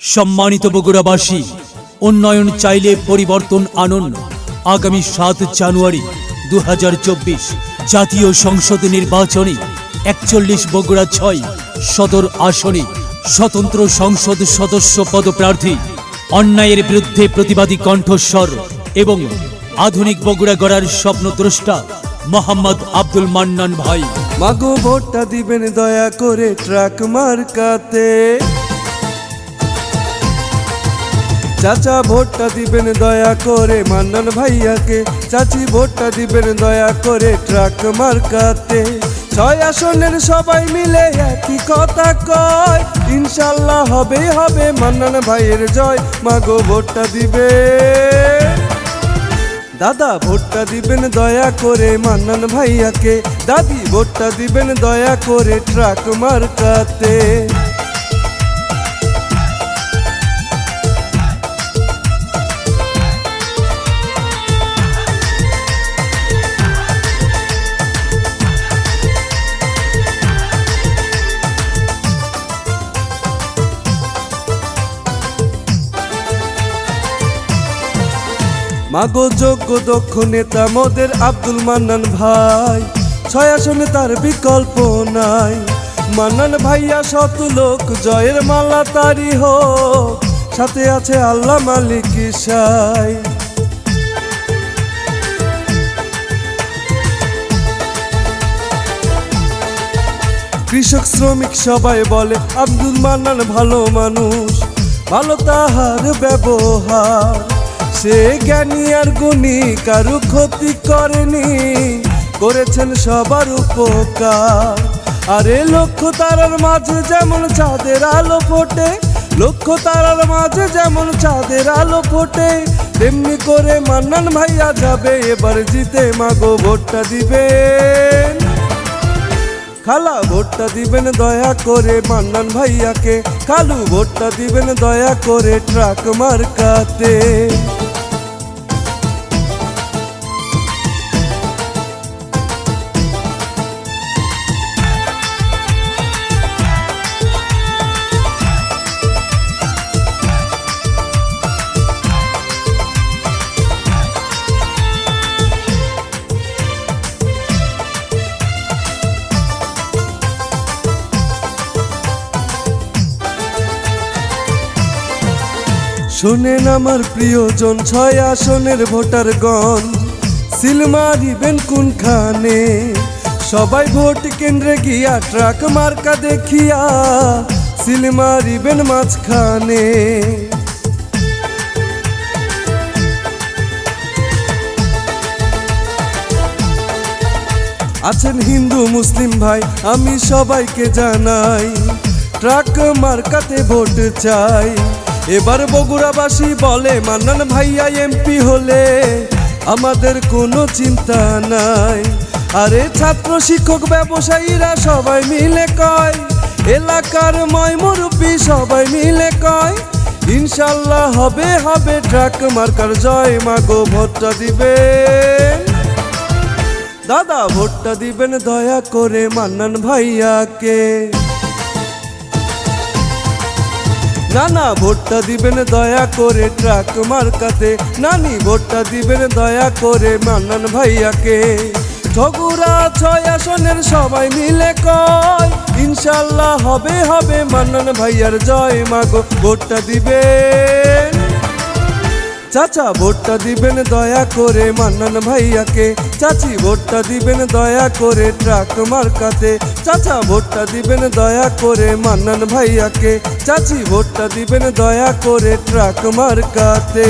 সম্মানিত বগুড়াবাসী, উন্নয়ন চাইলে পরিবর্তন আনুন। আগামী 7 জানুয়ারি 2024 জাতীয় সংসদ নির্বাচনে 41 বগুড়া 6 সদর আসনে স্বতন্ত্র সংসদ সদস্য পদপ্রার্থী, অন্যায়ের বিরুদ্ধে প্রতিবাদী কণ্ঠস্বর এবং আধুনিক বগুড়া গড়ার স্বপ্নদ্রষ্টা মোহাম্মদ আব্দুল মান্নান ভাই। মাগো ভোটটা দিবেন দয়া করে ট্রাক মার্কাতে। চাচা ভোটটা দিবেন দয়া করে মান্নান ভাইয়াকে। চাচি ভোটটা দিবেন দয়া করে ট্রাক মার্কাতে। 6 আসনের সবাই মিলে একই কথা কয়, ইনশাল্লাহ হবে হবে মান্নান ভাইয়ের জয়। মাগো ভোটটা দিবে দাদা, ভোটটা দিবেন দয়া করে মান্নান ভাইয়াকে। দাদি ভোটটা দিবেন দয়া করে ট্রাক মার্কাতে। মাগো যোগ্য দক্ষ নেতা মোদের আব্দুল মান্নান ভাই। 6 আসনে তার বিকল্প নাই। মান্নান ভাইয়া শত লোক জয়ের মালা তারি হোক, সাথে আছে আল্লাহ মালিক ঈশাই। কৃষক শ্রমিক সবাই বলে আব্দুল মান্নান ভালো মানুষ, ভালো তাহার ব্যবহার। সে জ্ঞানী আর গুণী, কারু ক্ষতি করেনি, করেছেন সবার উপকার। আরে লক্ষ্য তারার মাঝে যেমন চাঁদের আলো ফোটে, লক্ষ্য তারার মাঝে যেমন চাঁদের আলো ফোটে, তেমনি করে মান্নান ভাইয়া যাবে এবার জিতে। মাগো ভোটটা দিবেন খালা, ভোটটা দিবেন দয়া করে মান্নান ভাইয়াকে। খালু ভোটটা দিবেন দয়া করে ট্রাক মার্কাতে। শোনেন আমার প্রিয়জন, 6 আসনের ভোটারগণ, সিল মারিবেন কোনখানে? সবাই ভোট কেন্দ্রে গিয়া ট্রাক মার্কা দেখিয়া সিল মারিবেন মাঝখানে। আছেন হিন্দু মুসলিম ভাই, আমি সবাইকে জানাই ট্রাক মার্কাতে ভোট চাই। এবার বগুড়াবাসী বলে মান্নান ভাইয়া এমপি হলে আমাদের কোনো চিন্তা নাই। আরে ছাত্র শিক্ষক ব্যবসায়ীরা সবাই মিলে কয়, এলাকার ময় মুরব্বী সবাই মিলে কয়, ইনশাল্লাহ হবে হবে ট্রাক মার্কার জয়। মাগো ভোটটা দিবেন দাদা, ভোটটা দিবেন দয়া করে মান্নান ভাইয়াকে। নানা ভোটটা দিবেন দয়া করে ট্রাক মার্কাতে। নানি ভোটটা দিবেন দয়া করে মান্নান ভাইয়াকে। বগুড়া 6 আসনের সবাই মিলে কয়, ইনশাল্লাহ হবে হবে মান্নান ভাইয়ার জয়। মাগো ভোটটা দিবেন চাচা, ভোটটা দিবেন দয়া করে মান্নান ভাইয়াকে। চাচি ভোটটা দিবেন দয়া করে ট্রাক মার্কাতে। চাচা ভোটটা দিবেন দয়া করে মান্নান ভাইয়াকে। চাচি ভোটটা দিবেন দয়া করে ট্রাক মার্কাতে।